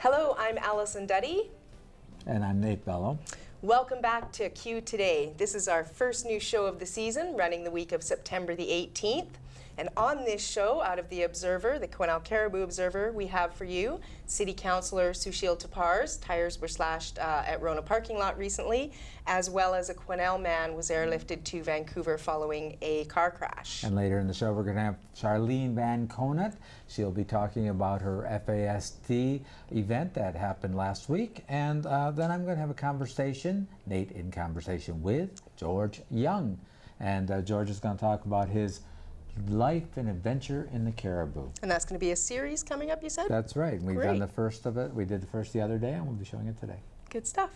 Hello, I'm Alison Duddy. And I'm Nate Bello. Welcome back to Q Today. This is our first new show of the season, running the week of September the 18th. And on this show, out of the Observer, the Cariboo Observer, we have for you City Councillor Sushil Thapar's tires were slashed at Rona parking lot recently, as well as a Quesnel man was airlifted to Vancouver following a car crash. And later in the show, we're going to have Charlene Van Conant. She'll be talking about her FAST event that happened last week. And then I'm going to have a conversation, Nate in conversation with George Young. And George is going to talk about his life and adventure in the Cariboo. And that's going to be a series coming up, you said? That's right. We've Great. done the first of it. We did the first the other day, and we'll be showing it today. Good stuff.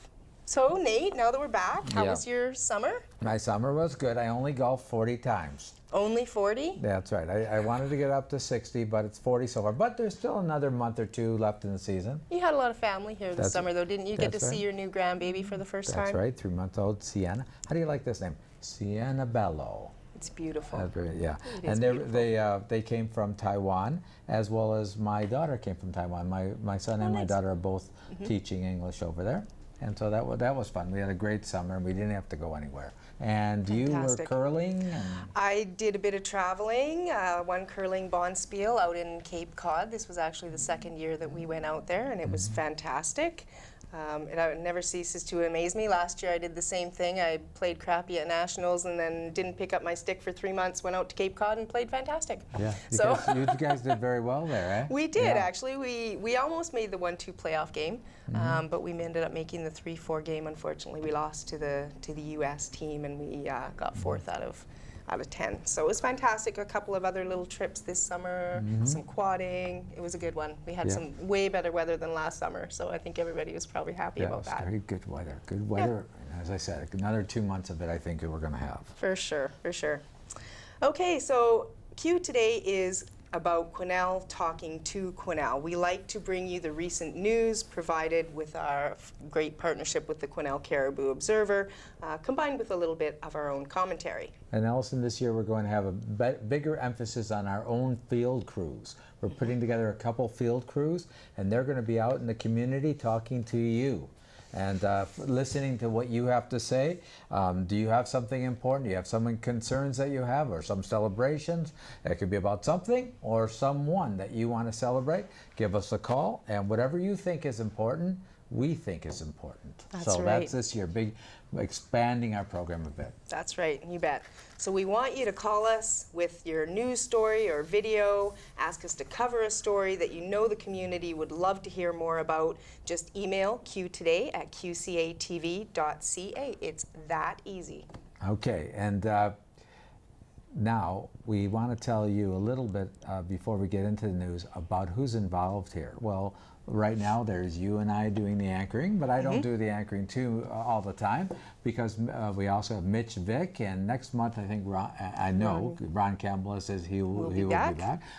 So, Nate, now that we're back, how was your summer? My summer was good. I only golfed 40 times. Only 40? That's right. I wanted to get up to 60, but it's 40 so far. But there's still another month or two left in the season. You had a lot of family here this summer, though, didn't you? Get to right. see your new grandbaby for the first time? That's right. 3-month-old Sienna. How do you like this name? Sienna Bello. It's beautiful. Yeah, and they came from Taiwan, as well as my daughter came from Taiwan. My son and my daughter are both teaching English over there, and so that was fun. We had a great summer, and we didn't have to go anywhere. And Fantastic. You were curling? And I did a bit of traveling, one curling bonspiel out in Cape Cod. This was actually the second year that we went out there, and it was fantastic. It never ceases to amaze me. Last year I did the same thing. I played crappy at Nationals and then didn't pick up my stick for 3 months, went out to Cape Cod and played fantastic. Yeah, so you guys did very well there, eh? We did, actually. We almost made the 1-2 playoff game, but we ended up making the 3-4 game. Unfortunately, we lost to the U.S. team, and we got fourth out of 10. So it was fantastic. A couple of other little trips this summer, some quadding. It was a good one. We had some way better weather than last summer, so I think everybody was probably happy about that. Very good weather. Good weather. Yeah. As I said, another 2 months of it I think we're going to have. For sure, for sure. Okay, so Q today is about Quesnel talking to Quesnel. We like to bring you the recent news provided with our great partnership with the Quesnel Cariboo Observer, combined with a little bit of our own commentary. And Alison, this year we're going to have a bigger emphasis on our own field crews. We're putting together a couple field crews, and they're going to be out in the community talking to you and listening to what you have to say. Do you have something important? Do you have some concerns that you have, or some celebrations? It could be about something or someone that you want to celebrate. Give us a call, and whatever you think is important, we think is important. That's right. That's this year, expanding our program a bit. That's right, you bet. So we want you to call us with your news story or video, ask us to cover a story that you know the community would love to hear more about. Just email qtoday@qcatv.ca. It's that easy. Okay, and now we want to tell you a little bit before we get into the news about who's involved here. Well, right now there's you and I doing the anchoring, but I don't do the anchoring too all the time, because we also have Mitch Vick, and next month I think Ron Campbell says he will be back.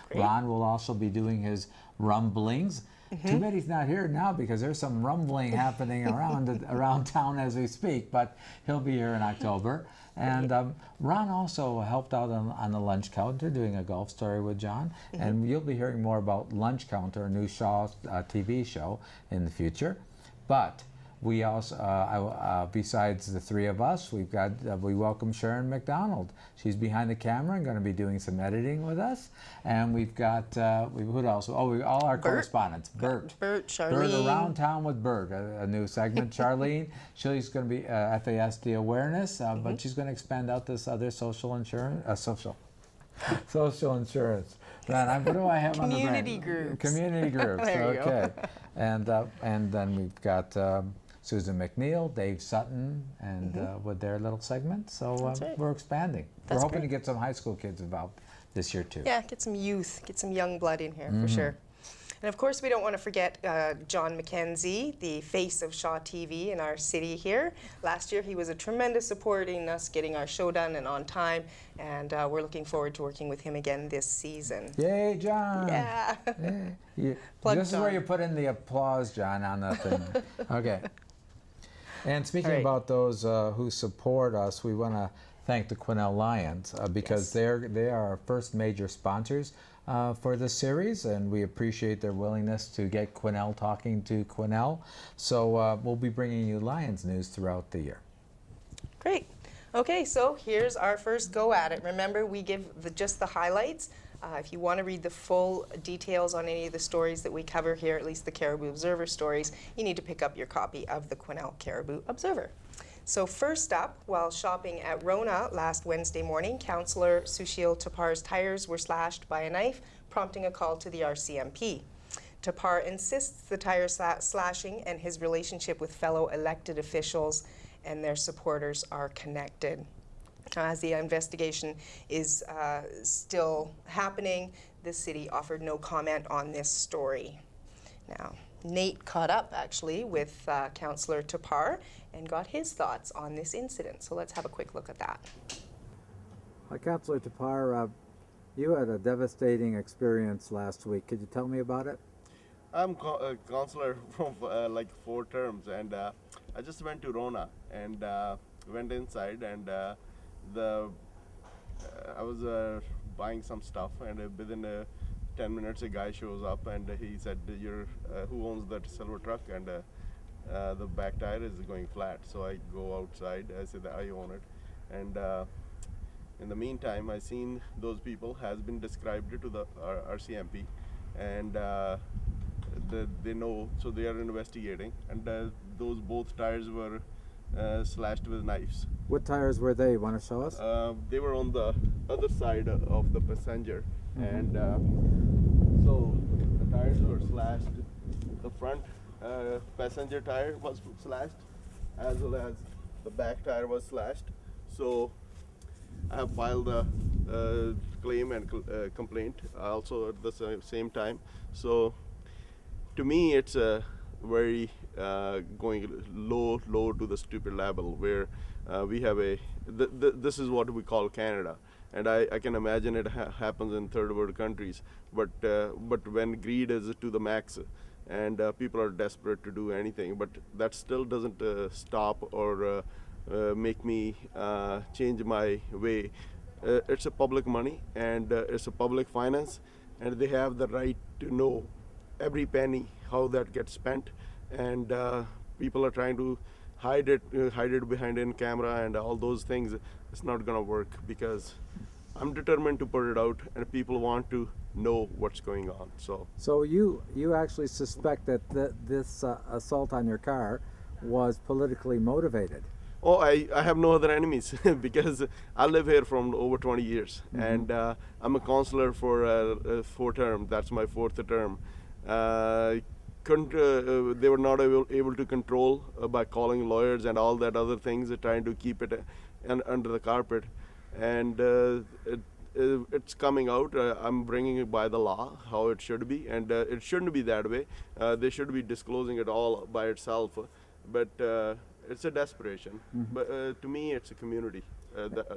Great. Ron will also be doing his rumblings. Too bad he's not here now, because there's some rumbling happening around town as we speak, but he'll be here in October. And Ron also helped out on the Lunch Counter, doing a golf story with John. And you'll be hearing more about Lunch Counter, a new Shaw TV show in the future. But we also, besides the three of us, we welcome Sharon McDonald. She's behind the camera and going to be doing some editing with us. And we've got, who else? Oh, all our correspondents. Bert, Charlene. Bert Around Town with Bert, a new segment. Charlene, she's going to be FASD awareness, but she's going to expand out this other social insurance. Man, what do I have on the brain? Community groups. Community groups. There you go. And then we've got Susan McNeil, Dave Sutton, and with their little segment. So we're expanding. We're hoping to get some high school kids involved this year too. Yeah, get some youth, get some young blood in here for sure. And of course, we don't want to forget John McKenzie, the face of Shaw TV in our city here. Last year, he was a tremendous support in us getting our show done and on time, and we're looking forward to working with him again this season. Yay, John! Yeah. Yay. This is where you put in the applause, John, on that thing. Okay. And speaking about those who support us, we want to thank the Quesnel Lions because they are our first major sponsors for this series, and we appreciate their willingness to get Quesnel talking to Quesnel. So we'll be bringing you Lions news throughout the year. Great. Okay, so here's our first go at it. Remember, we give just the highlights. If you want to read the full details on any of the stories that we cover here, at least the Cariboo Observer stories, you need to pick up your copy of the Quesnel Cariboo Observer. So first up, while shopping at Rona last Wednesday morning, Councillor Sushil Thapar's tires were slashed by a knife, prompting a call to the RCMP. Thapar insists the tire slashing and his relationship with fellow elected officials and their supporters are connected. As the investigation is still happening, the city offered no comment on this story. Now, Nate caught up actually with Councillor Thapar and got his thoughts on this incident. So let's have a quick look at that. Councillor Thapar, you had a devastating experience last week. Could you tell me about it? I'm a councillor from like 4 terms, and I just went to Rona and went inside, and I was buying some stuff, and within 10 minutes a guy shows up and he said, "You're who owns that silver truck?" And the back tire is going flat. So I go outside. I said, "I own it." And in the meantime, I seen those people has been described to the RCMP, and they know, so they are investigating. And those both tires were slashed with knives. What tires were they? Want to show us? They were on the other side of the passenger, and so the tires were slashed. The front passenger tire was slashed, as well as the back tire was slashed. So I have filed a claim and complaint also at the same time. So to me, it's a very going low to the stupid level where we have this is what we call Canada, and I can imagine it happens in third world countries, but when greed is to the max and people are desperate to do anything, but that still doesn't stop or make me change my way. It's a public money, and it's a public finance, and they have the right to know every penny how that gets spent, and people are trying to hide it behind in camera and all those things. It's not gonna work because I'm determined to put it out, and people want to know what's going on. So you actually suspect that this assault on your car was politically motivated? Oh, I have no other enemies because I live here from over 20 years, and I'm a councillor for 4 terms. That's my 4th term. They were not able to control by calling lawyers and all that other things, trying to keep it under the carpet, and it's coming out. I'm bringing it by the law how it should be, and it shouldn't be that way. They should be disclosing it all by itself, but it's a desperation. But to me, it's a community.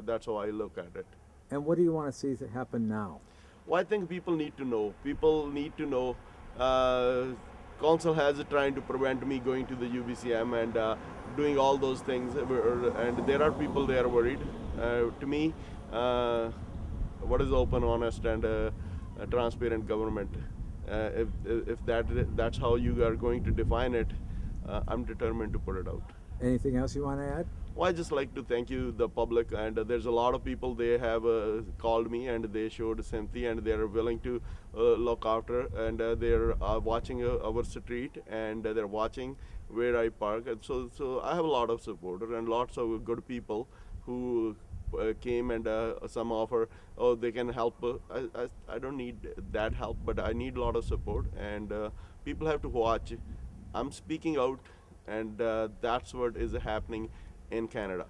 That's how I look at it. And what do you want to see happen now? Well, I think people need to know. People need to know. Council has trying to prevent me going to the UBCM and doing all those things, and there are people they are worried. To me, what is open, honest, and a transparent government? If that's how you are going to define it, I'm determined to put it out. Anything else you want to add? Well, I just like to thank you, the public, and there's a lot of people, they have called me and they showed sympathy, and they're willing to look after, and they're watching our street, and they're watching where I park. And so I have a lot of supporters and lots of good people who came, and some offer, oh, they can help. I don't need that help, but I need a lot of support, and people have to watch. I'm speaking out, and that's what is happening in Canada.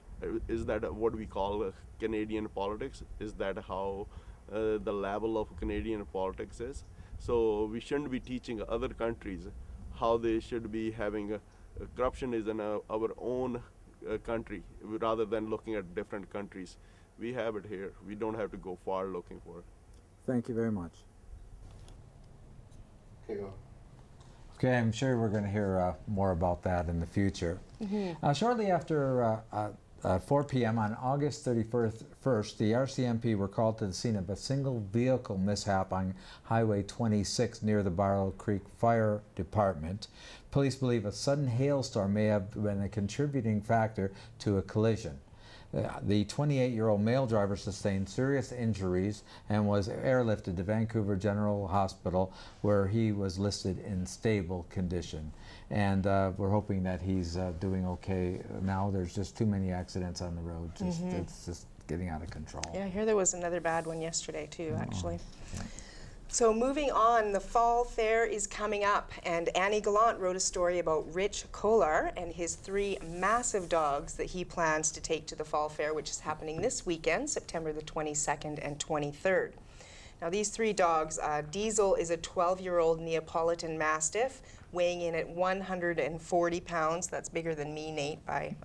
Is that what we call Canadian politics? Is that how the level of Canadian politics is? So we shouldn't be teaching other countries how they should be having corruption is in our own country, rather than looking at different countries. We have it here. We don't have to go far looking for it. Thank you very much. Okay, go. Okay, I'm sure we're going to hear more about that in the future. Shortly after At 4 p.m. on August 31st, the RCMP were called to the scene of a single vehicle mishap on Highway 26 near the Barlow Creek Fire Department. Police believe a sudden hailstorm may have been a contributing factor to a collision. The 28-year-old male driver sustained serious injuries and was airlifted to Vancouver General Hospital, where he was listed in stable condition. And we're hoping that he's doing okay now. There's just too many accidents on the road. It's just getting out of control. Yeah, I hear there was another bad one yesterday too, actually. Yeah. So moving on, the fall fair is coming up, and Annie Gallant wrote a story about Rich Kolar and his 3 massive dogs that he plans to take to the fall fair, which is happening this weekend, September the 22nd and 23rd. Now these 3 dogs, Diesel is a 12-year-old Neapolitan Mastiff, weighing in at 140 pounds. That's bigger than me, Nate, by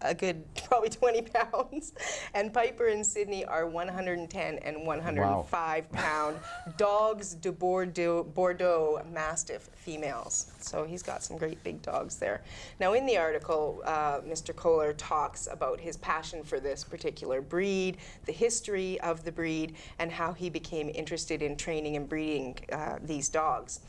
a good probably 20 pounds. And Piper and Sydney are 110 and 105 pound dogs de Bordeaux Mastiff females. So he's got some great big dogs there. Now in the article, Mr. Kolar talks about his passion for this particular breed, the history of the breed, and how he became interested in training and breeding these dogs.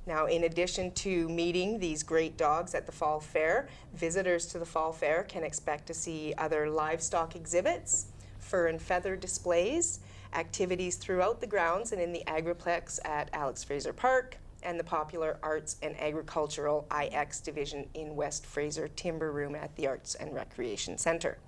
Now, in addition to meeting these great dogs at the fall fair, visitors to the fall fair can expect to see other livestock exhibits, fur and feather displays, activities throughout the grounds and in the Agriplex at Alex Fraser Park, and the popular Arts and Agricultural IX division in West Fraser Timber Room at the Arts and Recreation Centre.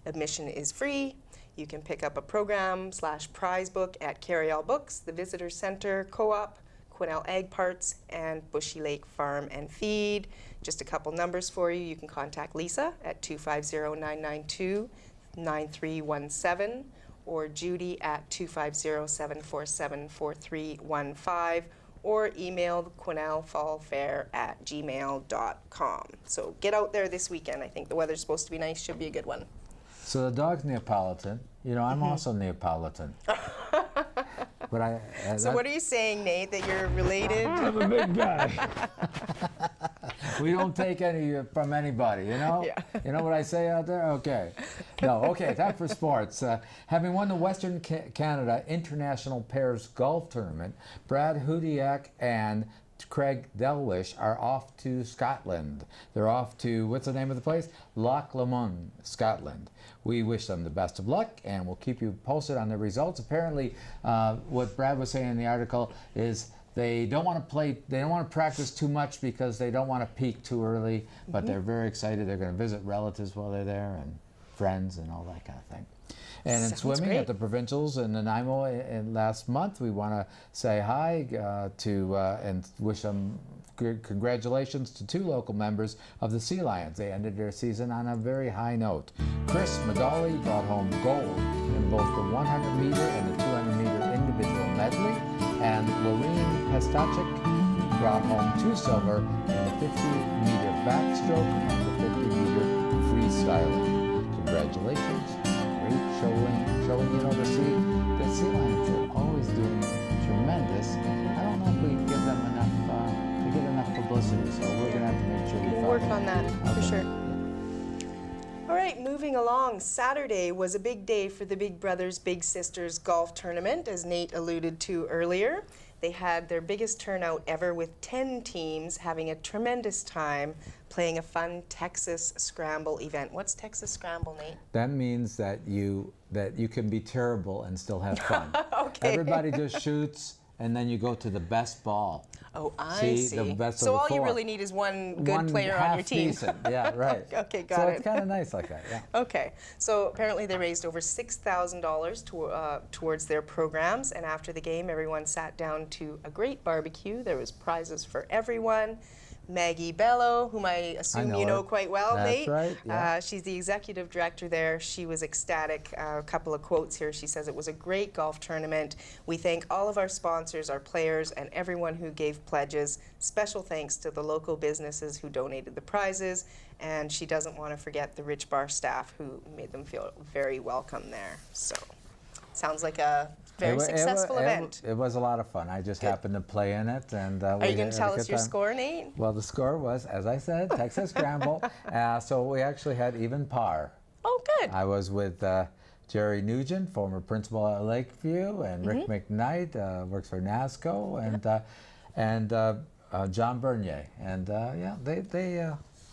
Admission is free. You can pick up a program/prize book at Carry All Books, the Visitor Centre, Co-op, Quesnel Ag Parts, and Bushy Lake Farm and Feed. Just a couple numbers for you. You can contact Lisa at 250-992-9317 or Judy at 250-747-4315 or email quesnelfallfair@gmail.com. So get out there this weekend. I think the weather's supposed to be nice. Should be a good one. So the dog's Neapolitan. You know, I'm also Neapolitan. But so what are you saying, Nate, that you're related? I'm a big guy. We don't take any from anybody, you know? Yeah. You know what I say out there? Okay. No, okay, time for sports. Having won the Western Canada International Pairs Golf Tournament, Brad Hudiak and Craig Delwish are off to Scotland. They're off to, what's the name of the place? Loch Lomond, Scotland. We wish them the best of luck, and we'll keep you posted on the results. Apparently, what Brad was saying in the article is they don't want to practice too much because they don't want to peak too early, but they're very excited. They're going to visit relatives while they're there and friends and all that kind of thing. And in Sounds swimming great. at the provincials in Nanaimo last month, we want to say hi and wish them congratulations to 2 local members of the Sea Lions. They ended their season on a very high note. Chris Magali brought home gold in both the 100-meter and the 200-meter individual medley, and Lorene Pestachik brought home 2 silver in the 50-meter backstroke and the 50-meter freestyling. Congratulations. Great showing, the Sea Lions are always doing tremendous. I don't know if we give them enough publicity, so we're going to have to make sure we We'll work on that, for Okay. sure. All right, moving along. Saturday was a big day for the Big Brothers Big Sisters golf tournament, as Nate alluded to earlier. They had their biggest turnout ever with 10 teams having a tremendous time playing a fun Texas Scramble event. What's Texas Scramble, Nate? That means that you can be terrible and still have fun. Okay. Everybody just shoots, and then you go to the best ball. Oh, I see. The best So of the all you 4. really need is one good One player on half your team. Decent. Yeah, right. Okay, got so it. it's kind of nice like that, yeah. Okay, so apparently they raised over $6,000 towards their programs, and after the game, everyone sat down to a great barbecue. There was prizes for everyone. Maggie Bello, whom I assume you know her. quite well, That's Nate. right, yeah. She's the executive director there. She was ecstatic. A couple of quotes here. She says, "It was a great golf tournament. We thank all of our sponsors, our players, and everyone who gave pledges. Special thanks to the local businesses who donated the prizes." And she doesn't want to forget the Rich Bar staff who made them feel very welcome there. So, sounds like a very successful event. It was a lot of fun. I just happened to play in it, and Are you going to tell us your score, Nate? Well, the score was, as I said, Texas Scramble. So we actually had even par. Oh, good. I was with Jerry Nugent, former principal at Lakeview, and Rick McKnight, works for NASCO, and John Bernier. And yeah,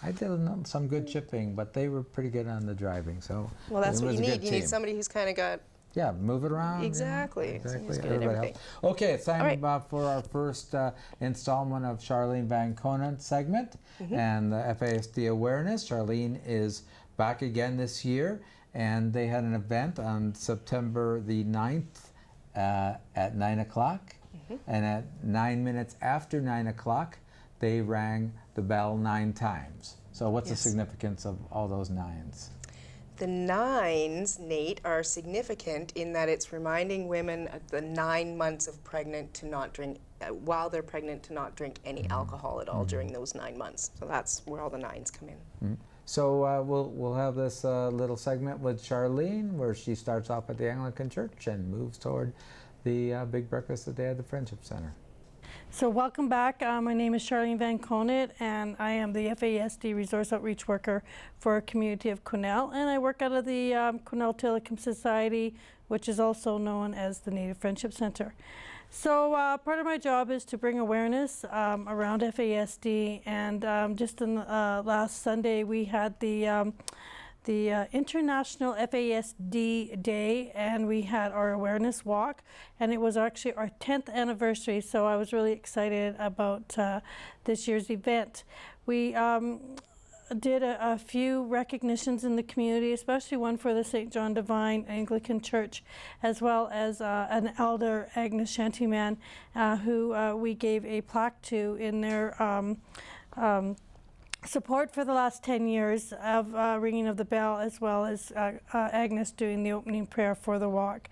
I did some good chipping, but they were pretty good on the driving. So Well, that's it what was you a need. good You team. need somebody who's kind of got. Yeah, move it around. Exactly. Exactly. Somebody's good at Everybody everything. helps. Okay, it's time All right. for our first installment of Charlene Van Conant segment and the FASD awareness. Charlene is back again this year, and they had an event on September the 9th at 9 o'clock. And at 9 minutes after 9 o'clock, they rang the bell 9 times. So what's the Yes. significance of all those 9s? The 9s, Nate, are significant in that it's reminding women at the 9 months of pregnant to not drink, while they're pregnant, to not drink any alcohol at all during those 9 months. So that's where all the 9s come in. So we'll have this little segment with Charlene where she starts off at the Anglican Church and moves toward the big breakfast that they had at the Friendship Center. So welcome back. My name is Charlene Van Conant, and I am the FASD Resource Outreach Worker for a community of Quesnel, and I work out of the Quesnel Tillicum Society, which is also known as the Native Friendship Center. So part of my job is to bring awareness around FASD, and just in last Sunday we had the International FASD Day, and we had our awareness walk, and it was actually our 10th anniversary, so I was really excited about this year's event. We did a few recognitions in the community, especially one for the St. John Divine Anglican Church, as well as an elder, Agnes Shantyman, who we gave a plaque to in their support for the last 10 years of ringing of the bell, as well as Agnes doing the opening prayer for the walk.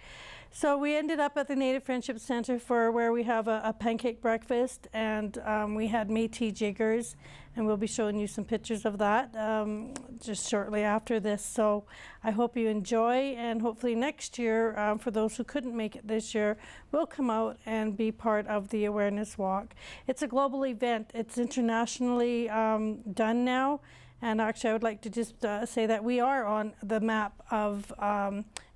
So we ended up at the Native Friendship Center where we have a pancake breakfast, and we had Métis jiggers, and we'll be showing you some pictures of that just shortly after this. So I hope you enjoy, and hopefully next year, for those who couldn't make it this year, will come out and be part of the awareness walk. It's a global event. It's internationally done now. And actually, I would like to just say that we are on the map of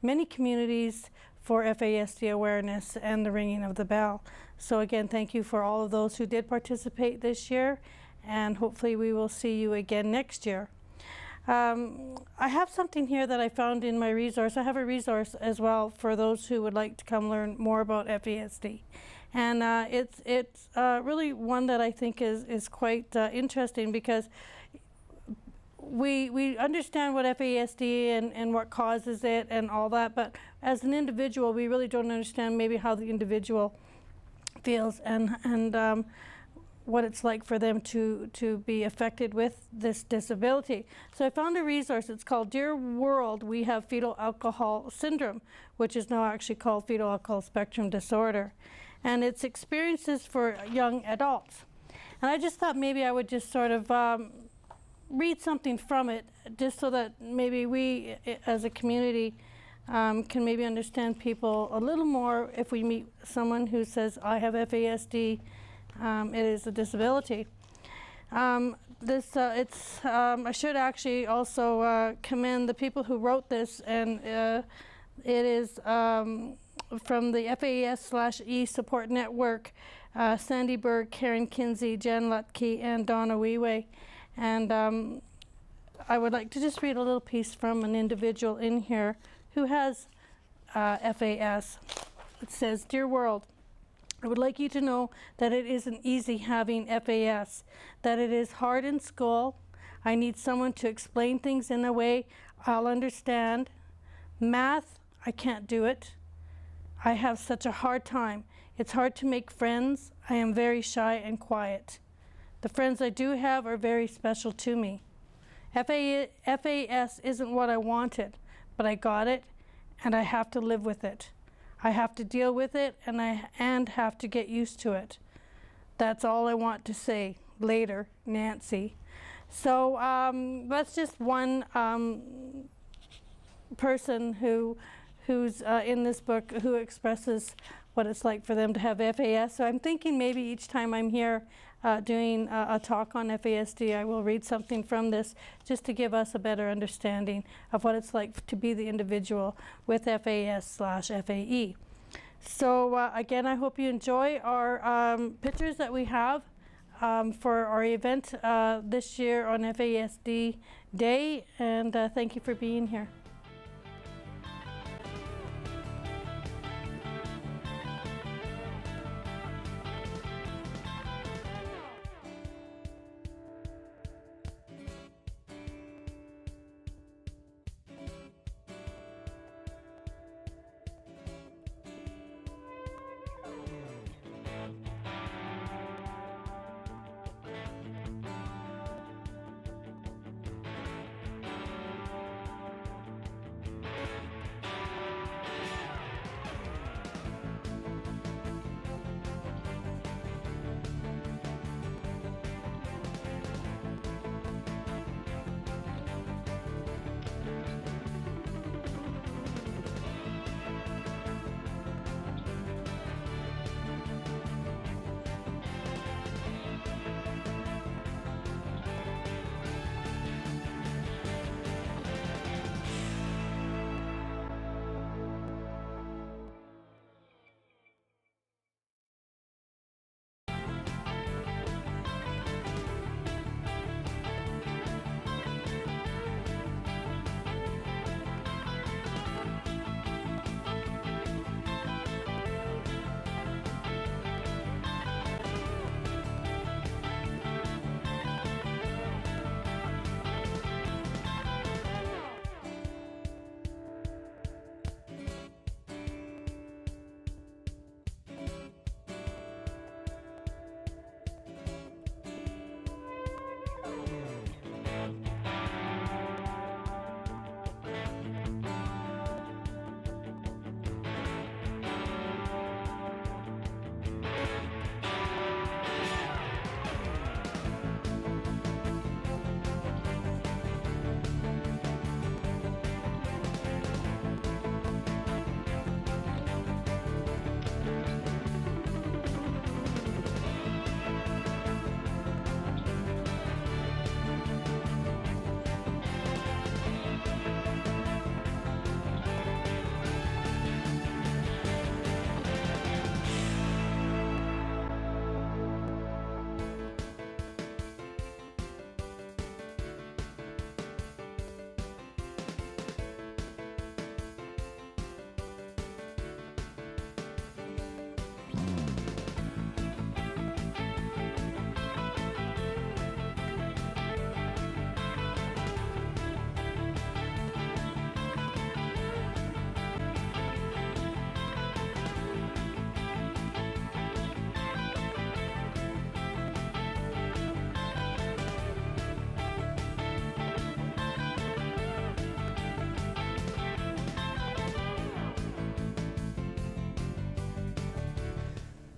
many communities for FASD awareness and the ringing of the bell. So again, thank you for all of those who did participate this year, and hopefully we will see you again next year. I have something here that I found in my resource. I have a resource as well for those who would like to come learn more about FASD. And it's really one that I think is quite interesting, because we understand what FASD and what causes it and all that, but as an individual, we really don't understand maybe how the individual feels and what it's like for them to be affected with this disability. So I found a resource. It's called Dear World, We Have Fetal Alcohol Syndrome, which is now actually called Fetal Alcohol Spectrum Disorder. And it's experiences for young adults. And I just thought maybe I would just sort of read something from it, just so that maybe we as a community can maybe understand people a little more if we meet someone who says, I have FASD, it is a disability. I should actually also commend the people who wrote this, and it is from the FAS/E Support Network, Sandy Berg, Karen Kinsey, Jen Lutke, and Donna Wee. And I would like to just read a little piece from an individual in here who has FAS. It says, Dear World, I would like you to know that it isn't easy having FAS, that it is hard in school. I need someone to explain things in a way I'll understand. Math, I can't do it. I have such a hard time. It's hard to make friends. I am very shy and quiet. The friends I do have are very special to me. FAS isn't what I wanted, but I got it, and I have to live with it. I have to deal with it, and have to get used to it. That's all I want to say. Later, Nancy. So that's just one person who's in this book who expresses what it's like for them to have FAS. So I'm thinking maybe each time I'm here, doing a talk on FASD. I will read something from this just to give us a better understanding of what it's like to be the individual with FAS/FAE. So again, I hope you enjoy our pictures that we have for our event this year on FASD Day, and thank you for being here.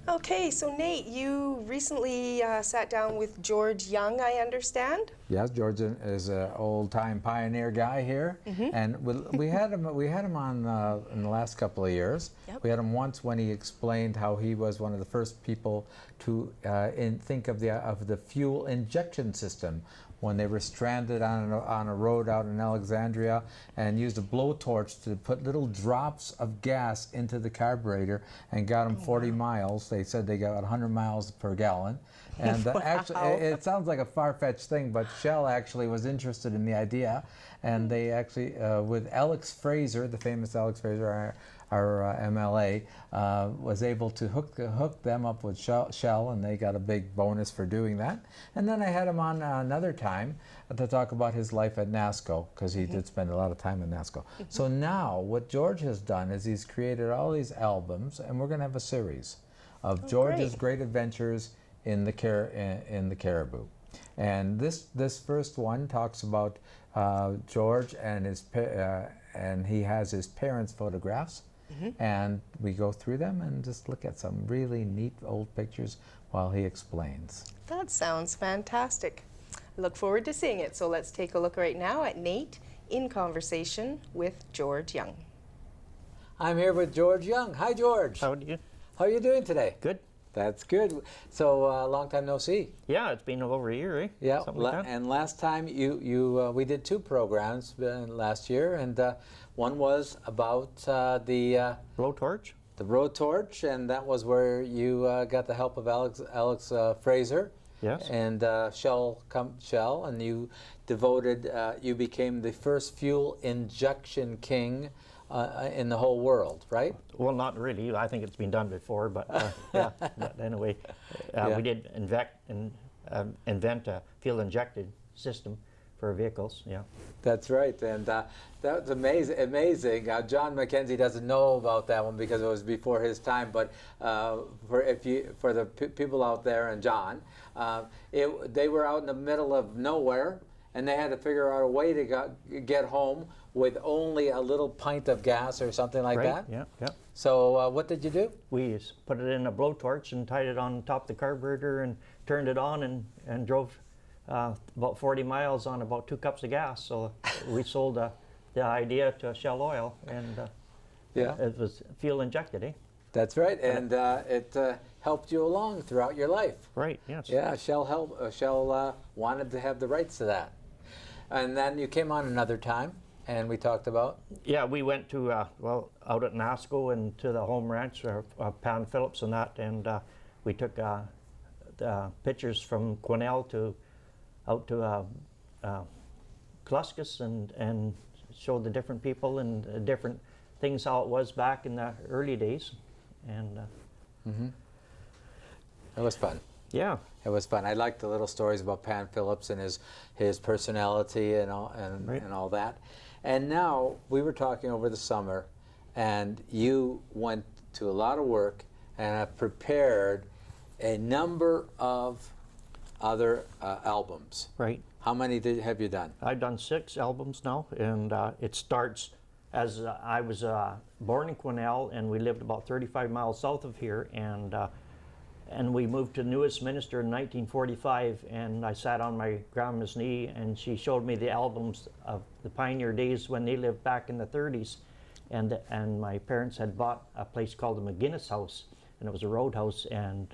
Okay, so Nate, you recently sat down with George Young, I understand. Yes, George is an old-time pioneer guy here, and we had him on in the last couple of years. Yep. We had him once when he explained how he was one of the first people to think of the fuel injection system when they were stranded on a road out in Alexandria, and used a blowtorch to put little drops of gas into the carburetor and got them 40 miles. They said they got 100 miles per gallon. And actually, it sounds like a far-fetched thing, but Shell actually was interested in the idea, and they actually, with Alex Fraser, the famous Alex Fraser, our MLA, was able to hook them up with Shell, and they got a big bonus for doing that. And then I had him on another time to talk about his life at NASCO, because he did spend a lot of time at NASCO. So now what George has done is he's created all these albums, and we're going to have a series of George's great adventures in the Cariboo. And this first one talks about George and and he has his parents' photographs, and we go through them and just look at some really neat old pictures while he explains. That sounds fantastic. I look forward to seeing it. So let's take a look right now at Nate in conversation with George Young. I'm here with George Young. Hi, George. How are you? How are you doing today? Good. That's good. So long time no see. Yeah, it's been over a year, eh? Yeah, Something like that. and last time we did 2 programs last year, and one was about the Blowtorch. road torch, and that was where you got the help of Alex Fraser. Yes. And Shell, and you you became the first fuel injection king in the whole world, right? Well, not really. I think it's been done before, but yeah. But anyway, Yeah. we did invent a fuel-injected system for vehicles. Yeah. That's right, and that was amazing. John McKenzie doesn't know about that one because it was before his time. But for the people out there, and John, they were out in the middle of nowhere, and they had to figure out a way to get home with only a little pint of gas or something like Right. that. Yeah. Yeah. So what did you do? We put it in a blowtorch and tied it on top of the carburetor and turned it on and drove about 40 miles on about 2 cups of gas. So we sold the idea to Shell Oil, and Yeah. it was fuel injected, eh? That's right, and it helped you along throughout your life. Right. Yes. Yeah, Shell wanted to have the rights to that. And then you came on another time, and we talked about? Yeah, we went to, out at Nasco and to the home ranch, Pan Phillips and that, and we took the pictures from Quesnel out to Kluskus and showed the different people and different things, how it was back in the early days. And It was fun. yeah. It was fun. I liked the little stories about Pan Phillips and his personality and Right. all that. And now we were talking over the summer, and you went to a lot of work and have prepared a number of other albums. Right. How many have you done? I've done 6 albums now, and it starts as I was born in Quesnel, and we lived about 35 miles south of here, and we moved to Newest Minister in 1945, and I sat on my grandma's knee, and she showed me the albums of the pioneer days when they lived back in the 30s, and my parents had bought a place called the McGinnis House, and it was a roadhouse, and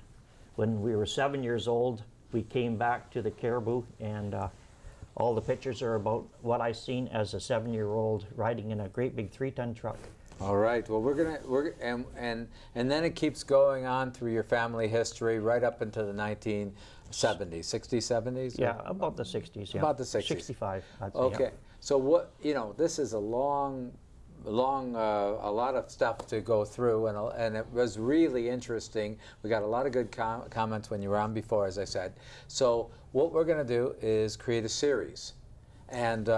when we were 7 years old, we came back to the Cariboo, and all the pictures are about what I seen as a 7-year-old riding in a great big 3-ton truck. All right. Well, and then it keeps going on through your family history right up into the 1970s, 60s, 70s. Yeah, about the 60s. Yeah. About the 60s. 65. I'd say, Okay. yeah. So what this is a long, a lot of stuff to go through, and it was really interesting. We got a lot of good comments when you were on before, as I said. So what we're going to do is create a series. And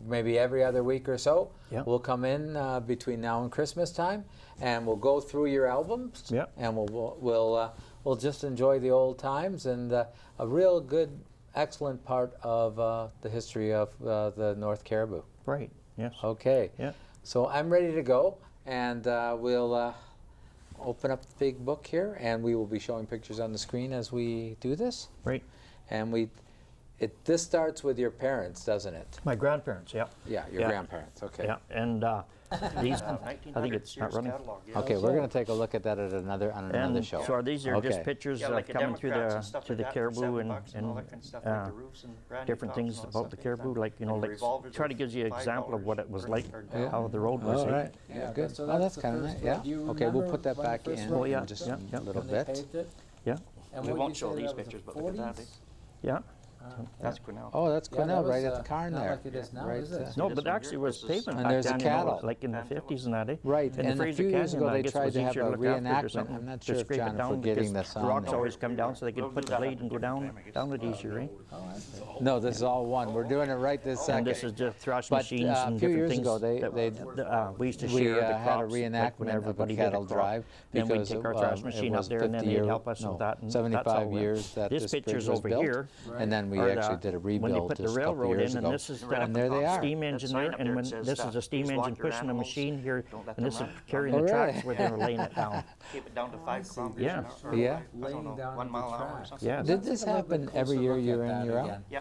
maybe every other week or so, Yeah. we'll come in between now and Christmas time, and we'll go through your albums, Yeah. and we'll just enjoy the old times, and a real good, excellent part of the history of the North Cariboo. Right. Yes. Okay. Yeah. So I'm ready to go, and we'll open up the big book here, and we will be showing pictures on the screen as we do this. Right. And this starts with your parents, doesn't it? My grandparents. Yeah. Yeah, your Yeah. grandparents. Okay. Yeah. And these. I think it's not running. Okay, we're going to take a look at that on another show. So these are just Okay. pictures coming through to the Cariboo and different things about the Cariboo, like try to give you an example of what it was like, how the road was. All right. Yeah, good. Oh, that's kind of nice. Yeah. Okay, we'll put that back in Oh, yeah, just yeah, a little bit. Yeah. We won't show these pictures, but look at that. Yeah. That's Quesnel. Oh, that's Yeah, Quesnel that right was, at the cairn not there. like it is now, Right, is it? No, this but one actually here it was was pavement And back there's the then, cattle. like in the 50s and that, eh? Right, And and the a Fraser few years Canyon, ago I they guess, tried was to have easier a look after 'cause reenactment. something I'm not to sure if scrape it John, down for getting because this the on rocks there. always come down, so they can put the blade and go down it easier, eh? No, this is all one. We're doing it right this second. And this is just thrash But, machines a and few different years things ago, that we used to we share the had a crops, like reenactment when of a everybody did cattle crop. drive Then we'd because take our it trash machine up was there, and then 50 they'd year- help us no, with that. And 75 that's how it went. years that This this picture's bridge was over built, here. and then we are actually the- did a when you rebuild put the just a couple railroad years in, ago. and this is And there they the are. steam engine there, and when this is a steam engine pushing a machine here, and this is carrying the All right. tracks where they're laying it down. Keep it down to 5 kilometers. Yeah. Or, Yeah. I don't know, 1 mile an hour or something. Yeah. Did this happen every year, year in, year out? Yeah.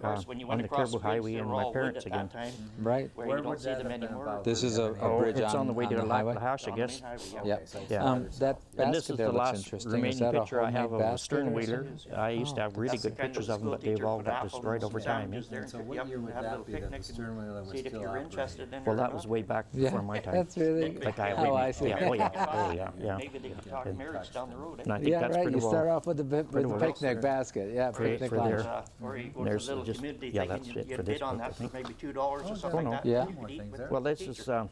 Right. Of course, when you on went the across the Cariboo bridge, Highway they and were my all wood parents at again. that time, Right. where you don't see them anymore. This is a Oh, bridge it's on the way to highway. Laklahash, I On the guess. main highway, yeah. Yep. Yeah. That And this basket is there the looks last interesting. Is remaining that a picture I have homemade of a basket stern or wheeler. something? I used to have really That's the good kind pictures the of them, but school they've teacher all put got apples destroyed and over time. sandwiches there and So pick what you up year and would have a that little be that the picnic and stern-wheeler was see it if still you're operating? interested in it Well, or that not. was way back Yeah, before my time. that's really. Like I Oh, I see. Yeah, oh yeah, oh yeah, yeah. Maybe they could talk marriage down the road, And I eh? think Yeah, that's right. pretty You start well. off with the pretty well picnic basket. Yeah, for- picnic for lunch. their- Or you go to There's the little just- community yeah, thing and that's you it get for bid this on book, I that for think. maybe $2 or something no. like that. Yeah. You could eat with the Well, this teacher. is That's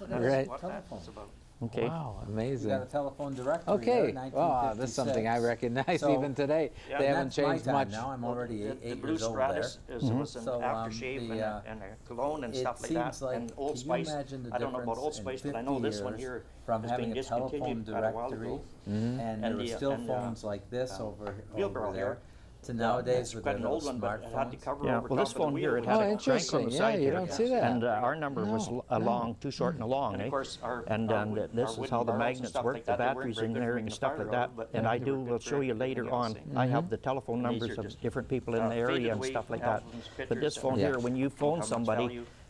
Right. what that's about. okay. Wow, We amazing. got a telephone directory Okay. there, Wow, this is something I 1956. recognize So- even today. Yeah, They and haven't That's my changed time much. now. I'm already The eight blue years old there. stratus was an So, aftershave the, and a cologne and it stuff like seems that. like, And Old can you Spice, imagine the I don't know about difference Old in Spice, but I know 50 this one years here from has having been a telephone discontinued quite a while directory ago. and there were the- still and the, phones like this over wheelbarrow there here. to nowadays It's with quite their an little old one, but it had the smartphones. cover Yeah, over well, top this of the phone here, wheel, it which had Oh, a crank on interesting. the Yeah, side you here. don't see that. And our number was No, long, too short and long, And eh? of course, our And our this wooden is how the barrels and magnets stuff work, like the that, they weren't batteries very in good there for and making a stuff fire like road, that. but And they I were do good will for show you everything later else, on. eh? I have the telephone And these numbers are of just, different people in the faded area and away stuff like that. albums, But pictures, this phone and Yeah. here, when you how phone much somebody value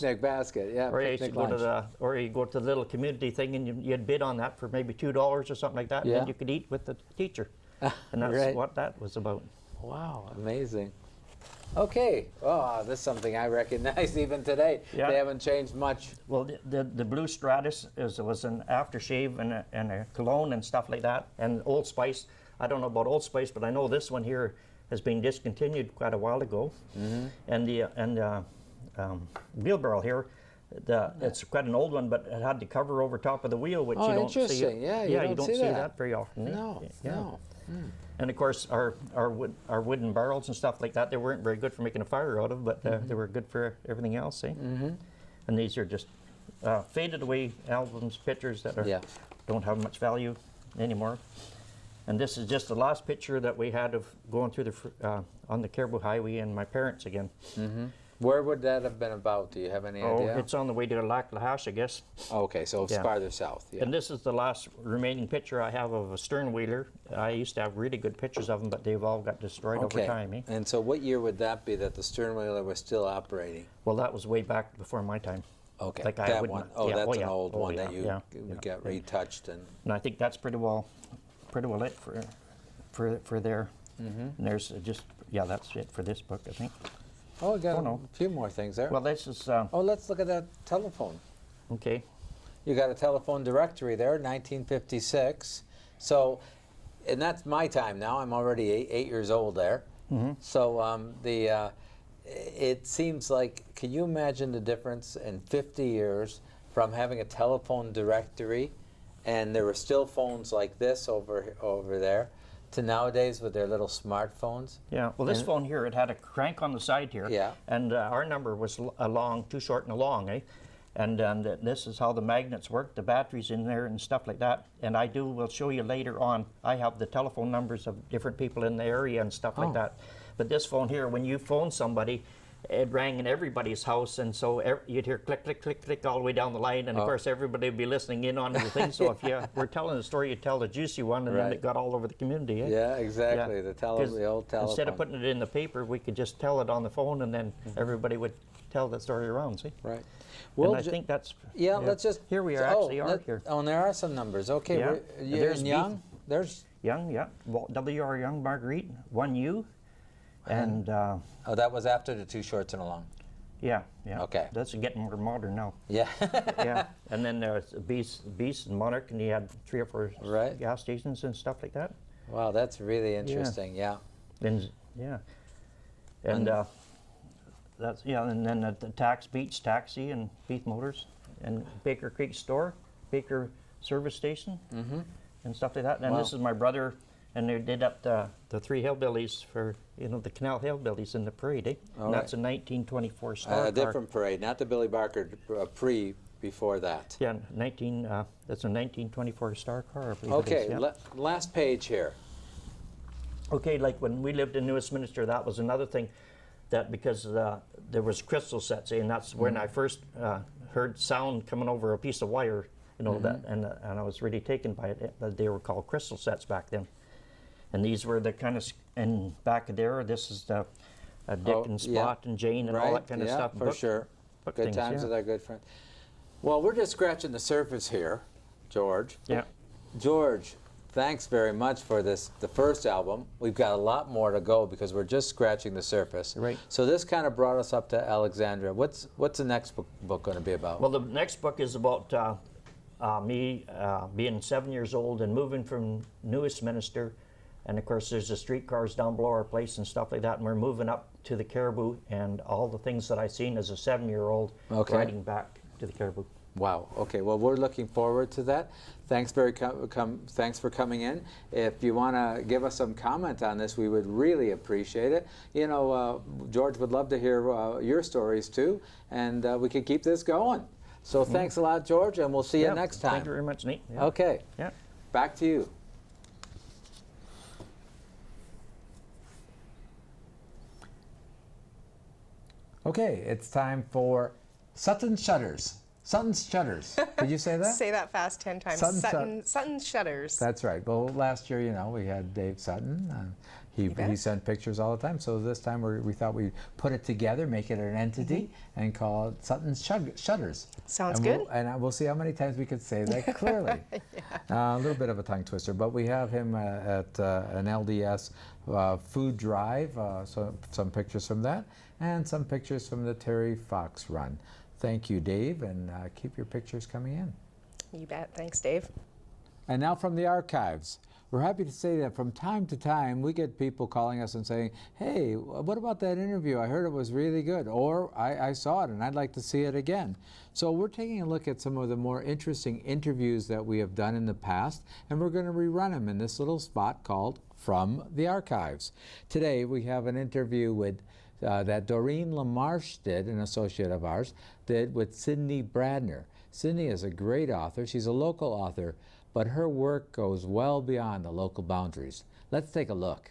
picnic basket, yeah, Or you used to picnic go to lunch. or you go to the little community thing and you'd bid on that for maybe $2 or something like that, and Yeah. then you could eat with the teacher. And that's Right. what that was about. Wow, amazing. Okay. Oh, this is something I recognize even today. Yeah. They haven't changed much. Well, the blue Stratus was an aftershave and a cologne and stuff like that. And Old Spice, I don't know about Old Spice, but I know this one here has been discontinued quite a while ago. And the wheelbarrow here, it's quite an old one, but it had the cover over top of the wheel, which Oh, you don't see. interesting. Yeah, you don't see see that. that very often. eh? No, Yeah. no. And of course, our wooden barrels and stuff like that, they weren't very good for making a fire out of, but they were good for everything else. Eh? And these are just faded away albums, pictures that Yeah. don't have much value anymore. And this is just the last picture that we had of going through on the Cariboo Highway and my parents again. Where would that have been about? Do you have any idea? It's on the way to Lac La Hache, I guess. Okay, so it's Yeah. farther south. Yeah. And this is the last remaining picture I have of a stern wheeler. I used to have really good pictures of them, but they've all got destroyed over time. Eh? And so what year would that be that the sternwheeler was still operating? Well, that was way back before my time. Okay, Like I that would one. not- Oh, yeah, that's oh, an yeah, old oh, one yeah, that you yeah, got retouched and. And I think that's pretty well it for there. And there's just that's it for this book, I think. Oh, we got Oh, no. a few more things there. Well, this is Oh, let's look at that telephone. okay. You got a telephone directory there, 1956. So, and that's my time now. I'm already 8 years old there. So it seems like, can you imagine the difference in 50 years from having a telephone directory, and there were still phones like this over there, to nowadays with their little smartphones? Yeah. Well, this phone here, it had a crank on the side here. Yeah. And our number was a long, too short and a long, eh? And this is how the magnets work, the batteries in there and stuff like that. And we'll show you later on, I have the telephone numbers of different people in the area and stuff like that. But this phone here, when you phone somebody, it rang in everybody's house, and so you'd hear click, click, click, click all the way down the line, and of course everybody would be listening in on the thing. So if you were telling a story, you'd tell the juicy one, and then Right. it got all over the community. Eh? Yeah, exactly. Yeah. The 'Cause old telephone. Instead of putting it in the paper, we could just tell it on the phone, and then everybody would tell the story around. See? Right. And I think that's let's just. here we are here. Oh, and there are some numbers. Okay, Yeah. There's and Young. There's. Young, yeah. W.R. Young, Marguerite, 1U, and Oh, that was after the two shorts and a long. yeah. Okay. That's getting more modern now. Yeah. Yeah, and then there's Beast and Monarch, and he had 3 or 4 Right. gas stations and stuff like that. Wow, that's really interesting. Yeah. And and that's and then the Beach Taxi and Beef Motors and Baker Creek Store, Baker Service Station, and stuff like that. And this is my brother, and they did up the 3 hillbillies for the Canal Hillbillies in the parade. Eh? And that's a 1924 Star car. A different parade, not the Billy Barker before that. Yeah, that's a 1924 Star car. I believe it Okay, is, yeah. last page here. Okay, like when we lived in Newestminster, that was another thing, that because there was crystal sets, and that's when I first heard sound coming over a piece of wire, that, and I was really taken by it. They were called crystal sets back then, and these were the kind of, and back there, this is the Dick and Spot and Jane and all that kind of stuff. For sure. book Good things, times yeah. with our good friends. Well, we're just scratching the surface here, George. Yeah. George, thanks very much for the first album. We've got a lot more to go because we're just scratching the surface. Right. So this kind of brought us up to Alexandria. What's the next book going to be about? Well, the next book is about me being 7 years old and moving from Newestminster, and of course there's the streetcars down below our place and stuff like that, and we're moving up to the Cariboo, and all the things that I seen as a 7-year-old riding back to the Cariboo. Wow. Okay. Well, we're looking forward to that. Thanks thanks for coming in. If you want to give us some comment on this, we would really appreciate it. George would love to hear your stories too, and we can keep this going. So thanks a lot, George, and we'll see you next time. Thank you very much, Nate. Yeah. Okay. Yeah. Back to you. Okay, it's time for Sutton's Shutters. Sutton's Shutters. Did you say that? Say that fast 10 times. Sutton Sutton Shutters. That's right. Well, last year, we had Dave Sutton. He bet. sent pictures all the time. So this time we thought we'd put it together, make it an entity, and call it Sutton's Shutters. Sounds And good. We'll see how many times we could say that clearly. A little bit of a tongue twister, but we have him at an LDS food drive, so some pictures from that, and some pictures from the Terry Fox run. Thank you, Dave, and keep your pictures coming in. You bet. Thanks, Dave. And now from the archives. We're happy to say that from time to time we get people calling us and saying, hey, what about that interview? I heard it was really good, or I saw it and I'd like to see it again. So we're taking a look at some of the more interesting interviews that we have done in the past, and we're going to rerun them in this little spot called From the Archives. Today we have an interview with that Doreen LaMarche did, an associate of ours, did with Sydney Bradner. Sydney is a great author. She's a local author, but her work goes well beyond the local boundaries. Let's take a look.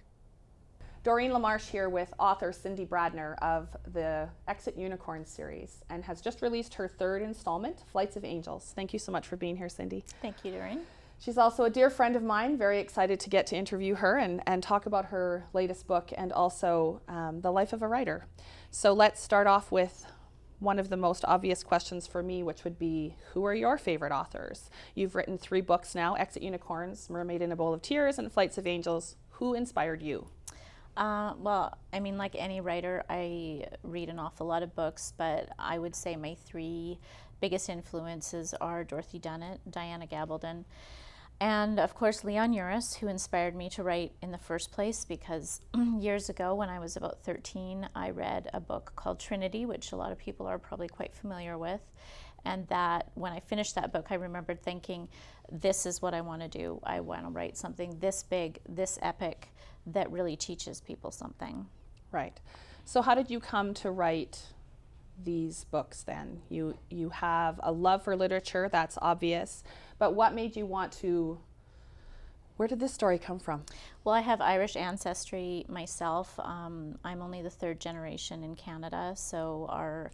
Doreen LaMarche here with author Cindy Bradner of the Exit Unicorn series, and has just released her third installment, Flights of Angels. Thank you so much for being here, Cindy. Thank you, Doreen. She's also a dear friend of mine, very excited to get to interview her and talk about her latest book and also the life of a writer. So let's start off with one of the most obvious questions for me, which would be, who are your favorite authors? You've written 3 books now, Exit Unicorns, Mermaid in a Bowl of Tears, and Flights of Angels. Who inspired you? Well, I mean, like any writer, I read an awful lot of books, but I would say my 3 biggest influences are Dorothy Dunnett, Diana Gabaldon, and of course Leon Uris, who inspired me to write in the first place, because years ago when I was about 13, I read a book called Trinity, which a lot of people are probably quite familiar with. And that when I finished that book, I remembered thinking, this is what I want to do. I want to write something this big, this epic, that really teaches people something. Right. So how did you come to write these books then? You have a love for literature, that's obvious, but what made you want to, where did this story come from? Well, I have Irish ancestry myself. I'm only the 3rd generation in Canada, so our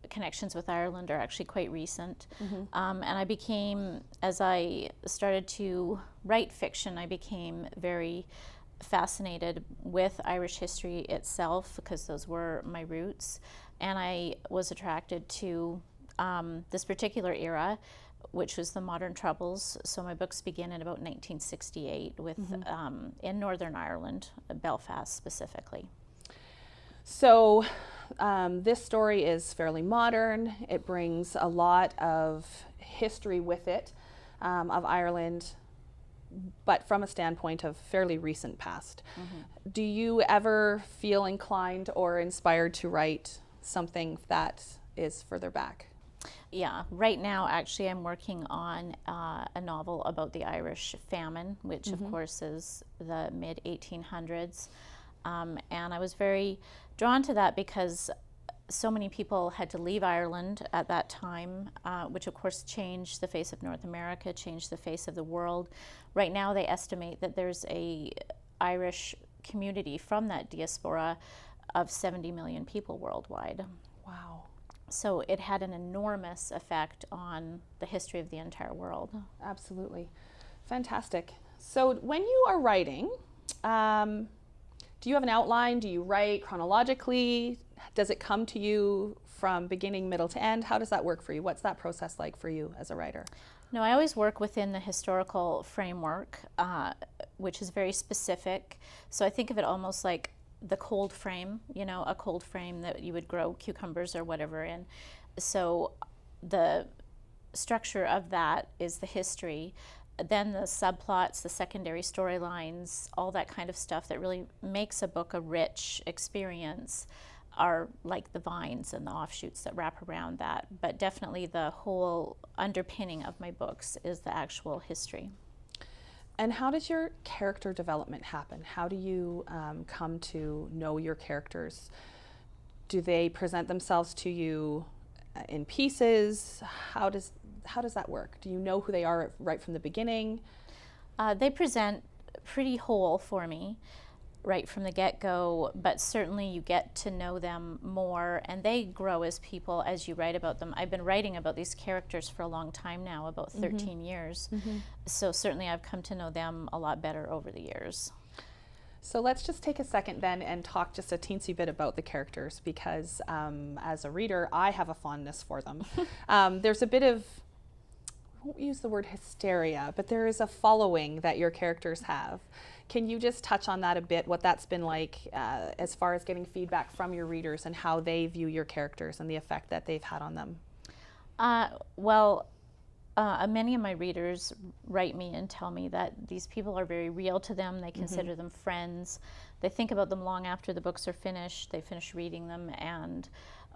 connections with Ireland are actually quite recent. And I became, as I started to write fiction, I became very fascinated with Irish history itself, because those were my roots. And I was attracted to this particular era, which was the Modern Troubles. So my books begin in about 1968 with in Northern Ireland, Belfast specifically. So this story is fairly modern. It brings a lot of history with it, of Ireland, but from a standpoint of fairly recent past. Do you ever feel inclined or inspired to write something that is further back? Yeah, right now actually I'm working on a novel about the Irish famine, which of course is the mid-1800s. And I was very drawn to that because so many people had to leave Ireland at that time, which of course changed the face of North America, changed the face of the world. Right now they estimate that there's a Irish community from that diaspora of 70 million people worldwide. Wow. So it had an enormous effect on the history of the entire world. Absolutely. Fantastic. So when you are writing, do you have an outline? Do you write chronologically? Does it come to you from beginning, middle to end? How does that work for you? What's that process like for you as a writer? No, I always work within the historical framework, which is very specific. So I think of it almost like the cold frame, you know, a cold frame that you would grow cucumbers or whatever in. So the structure of that is the history. Then the subplots, the secondary storylines, all that kind of stuff that really makes a book a rich experience are like the vines and the offshoots that wrap around that. But definitely the whole underpinning of my books is the actual history. And how does your character development happen? How do you come to know your characters? Do they present themselves to you in pieces? How does that work? Do you know who they are right from the beginning? They present pretty whole for me right from the get-go, but certainly you get to know them more, and they grow as people as you write about them. I've been writing about these characters for a long time now, about 13 years, so certainly I've come to know them a lot better over the years. So let's just take a second then and talk just a teensy bit about the characters, because as a reader, I have a fondness for them. There's a bit of, I won't use the word hysteria, but there is a following that your characters have. Can you just touch on that a bit, what that's been like as far as getting feedback from your readers and how they view your characters and the effect that they've had on them? Many of my readers write me and tell me that these people are very real to them. They consider them friends. They think about them long after the books are finished. They finish reading them and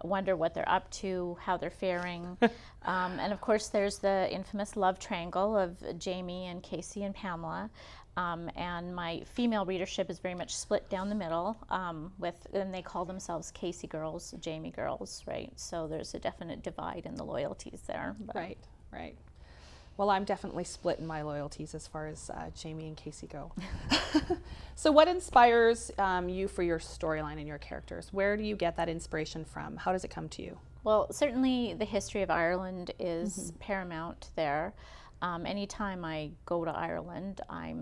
wonder what they're up to, how they're faring. And of course, there's the infamous love triangle of Jamie and Casey and Pamela. And my female readership is very much split down the middle, and they call themselves Casey girls, Jamie girls, right? So there's a definite divide in the loyalties there. But. Right. Well, I'm definitely split in my loyalties as far as Jamie and Casey go. So what inspires you for your storyline and your characters? Where do you get that inspiration from? How does it come to you? Well, certainly the history of Ireland is paramount there. Anytime I go to Ireland, I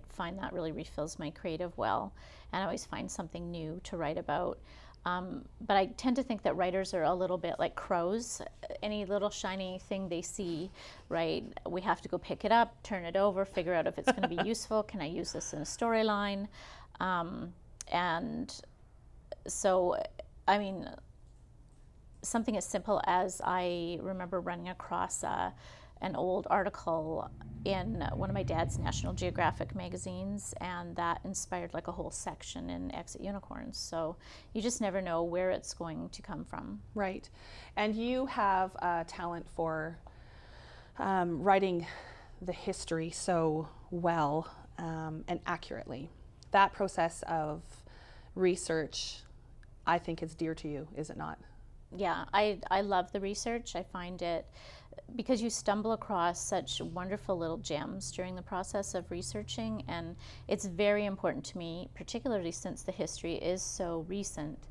find that really refills my creative well, and I always find something new to write about. But I tend to think that writers are a little bit like crows. Any little shiny thing they see, right, we have to go pick it up, turn it over, figure out if it's going to be useful. Can I use this in a storyline? And so, I mean, something as simple as I remember running across an old article in one of my dad's National Geographic magazines, and that inspired like a whole section in Exit Unicorns. So you just never know where it's going to come from. Right. And you have a talent for writing the history so well and accurately. That process of research, I think, is dear to you, is it not? Yeah, I love the research. I find it, because you stumble across such wonderful little gems during the process of researching, and it's very important to me, particularly since the history is so recent,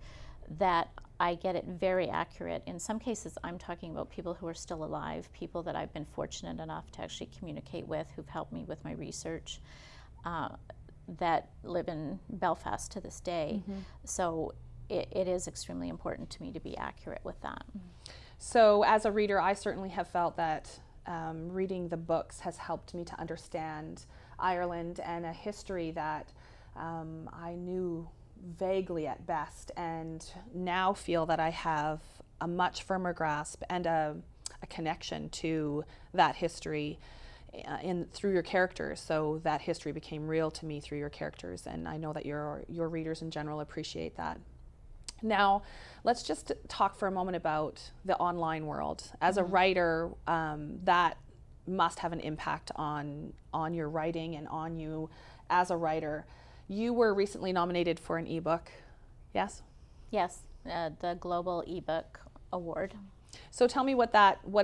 that I get it very accurate. In some cases, I'm talking about people who are still alive, people that I've been fortunate enough to actually communicate with, who've helped me with my research, that live in Belfast to this day. So it is extremely important to me to be accurate with that. So as a reader, I certainly have felt that reading the books has helped me to understand Ireland and a history that I knew vaguely at best, and now feel that I have a much firmer grasp and a connection to that history through your characters. So that history became real to me through your characters, and I know that your readers in general appreciate that. Now, let's just talk for a moment about the online world. As a writer, that must have an impact on your writing and on you as a writer. You were recently nominated for an ebook, yes? Yes, the Global eBook Award. So tell me what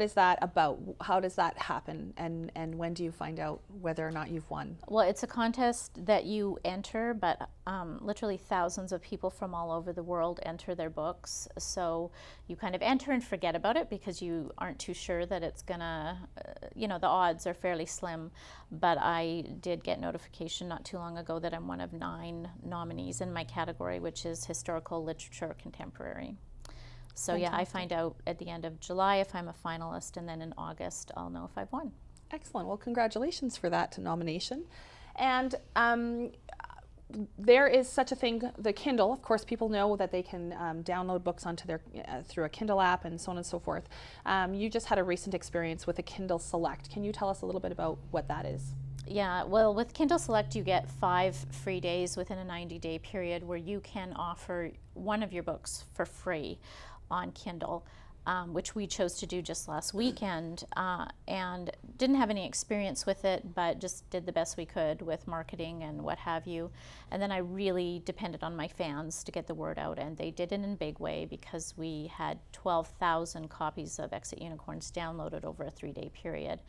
is that about? How does that happen, and when do you find out whether or not you've won? Well, it's a contest that you enter, but literally thousands of people from all over the world enter their books. So you kind of enter and forget about it because you aren't too sure that it's gonna, the odds are fairly slim. But I did get notification not too long ago that I'm one of 9 nominees in my category, which is Historical Literature Contemporary. So Fantastic. yeah, I find out at the end of July if I'm a finalist, and then in August I'll know if I've won. Excellent. Well, congratulations for that nomination. And there is such a thing, the Kindle. Of course, people know that they can download books onto their through a Kindle app and so on and so forth. You just had a recent experience with a Kindle Select. Can you tell us a little bit about what that is? Yeah, well, with Kindle Select, you get 5 free days within a 90-day period where you can offer one of your books for free on Kindle, which we chose to do just last weekend, and didn't have any experience with it, but just did the best we could with marketing and what have you. And then I really depended on my fans to get the word out, and they did it in a big way because we had 12,000 copies of Exit Unicorns downloaded over a 3-day period.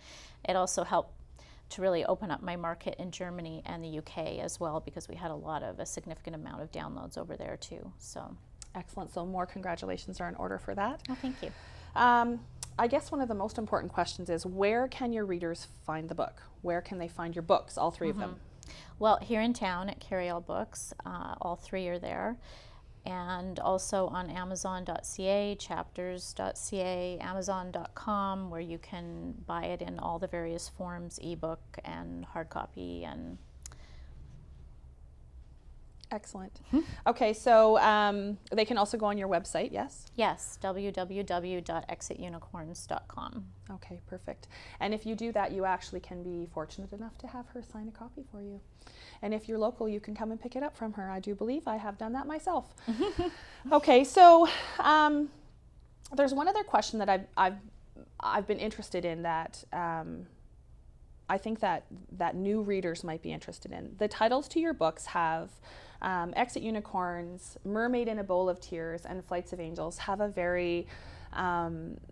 It also helped to really open up my market in Germany and the UK as well, because we had a significant amount of downloads over there too. So. Excellent. So more congratulations are in order for that. Oh, thank you. I guess one of the most important questions is, where can your readers find the book? Where can they find your books, all 3 of them? Well, here in town at Carryall Books, all three are there. And also on Amazon.ca, Chapters.ca, Amazon.com, where you can buy it in all the various forms, ebook and hard copy. And Excellent. Okay, so they can also go on your website, yes? yes, www.exitunicorns.com. Okay, perfect. And if you do that, you actually can be fortunate enough to have her sign a copy for you. And if you're local, you can come and pick it up from her. I do believe I have done that myself. Okay, so there's one other question that I've been interested in that I think that new readers might be interested in. The titles to your books have Exit Unicorns, Mermaid in a Bowl of Tears, and Flights of Angels have a very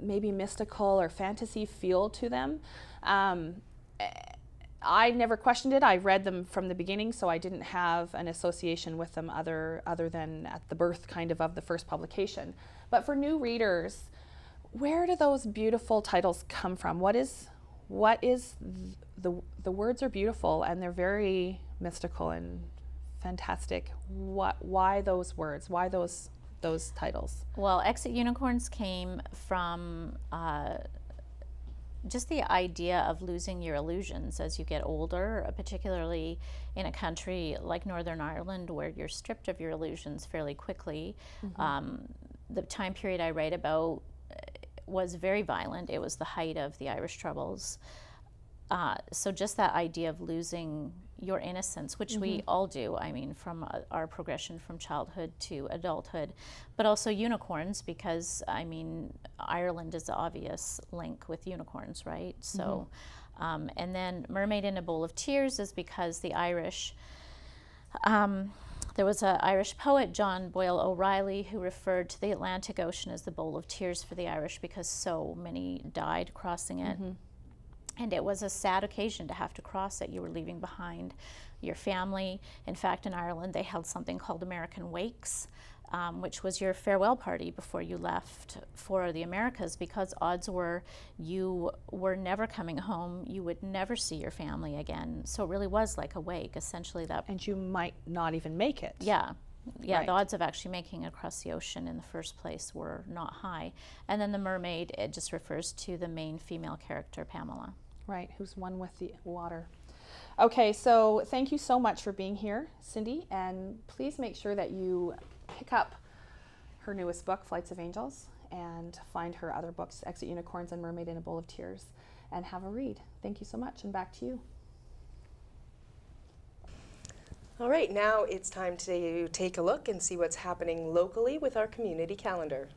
maybe mystical or fantasy feel to them. I never questioned it. I read them from the beginning, so I didn't have an association with them other than at the birth kind of the first publication. But for new readers, where do those beautiful titles come from? What is the words are beautiful and they're very mystical and fantastic. Why those words? Why those titles? Well, Exit Unicorns came from just the idea of losing your illusions as you get older, particularly in a country like Northern Ireland where you're stripped of your illusions fairly quickly. The time period I write about was very violent. It was the height of the Irish Troubles. So just that idea of losing your innocence, which we all do, I mean, from our progression from childhood to adulthood, but also unicorns, because, I mean, Ireland is the obvious link with unicorns, right? So, and then Mermaid in a Bowl of Tears is because the Irish, there was an Irish poet, John Boyle O'Reilly, who referred to the Atlantic Ocean as the bowl of tears for the Irish because so many died crossing it. And it was a sad occasion to have to cross it. You were leaving behind your family. In fact, in Ireland, they held something called American Wakes, which was your farewell party before you left for the Americas, because odds were you were never coming home. You would never see your family again. So it really was like a wake, essentially. And you might not even make it. Yeah. Yeah, Right. The odds of actually making it across the ocean in the first place were not high. And then the mermaid, it just refers to the main female character, Pamela. Right, who's one with the water. Okay, so thank you so much for being here, Cindy, and please make sure that you pick up her newest book, Flights of Angels, and find her other books, Exit Unicorns and Mermaid in a Bowl of Tears, and have a read. Thank you so much, and back to you. All right, now it's time to take a look and see what's happening locally with our community calendar.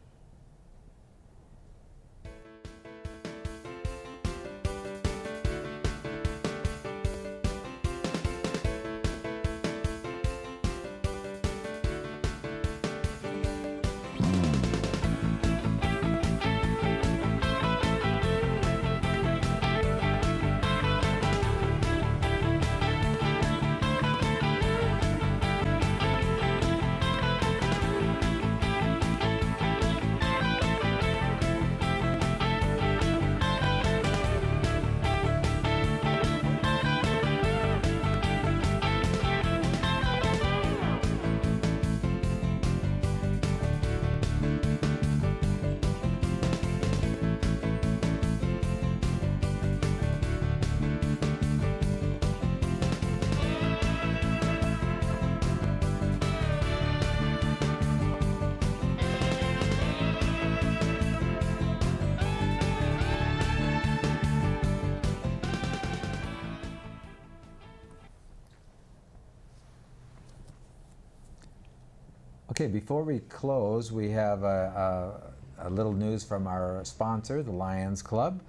Okay, before we close, we have a little news from our sponsor, the Lions Club.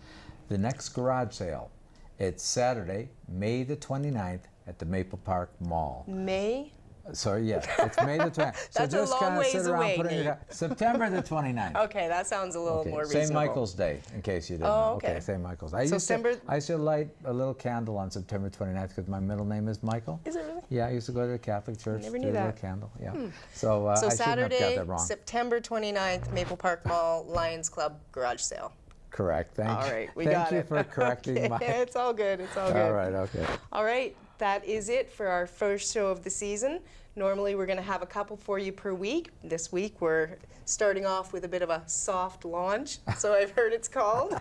The next garage sale, it's Saturday, May the 29th at the Maple Park Mall. May? Sorry, yeah, it's May the 29th. That's a long kinda ways sit around away, putting it Nate. up. September the 29th. Okay, that sounds a little more reasonable. St. Michael's Day, in case you didn't Oh, know. okay. St. Michael's. So I September- used to light a little candle on September 29th because my middle name is Michael. Is it really? Yeah, I used to go to the Catholic Church. Never do knew a little that. candle. Yeah. So, I So shouldn't have got Saturday, that wrong. September 29th, Maple Park Mall, Lions Club garage sale. Correct. Thank you. All right, we Thank got you it. for correcting Okay, my. It's all good. It's all good. All right. Okay. All right, That is it for our first show of the season. Normally we're going to have a couple for you per week. This week we're starting off with a bit of a soft launch, so I've heard it's called.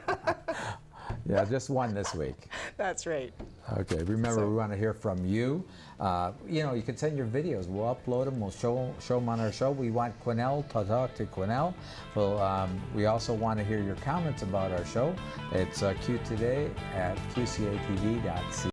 Yeah, just one this week. That's right. Okay, remember we want to hear from you. You know, you can send your videos. We'll upload them. We'll show them on our show. We want Quinnell to talk to Quinnell. We also want to hear your comments about our show. It's Q Today at qcatv.ca.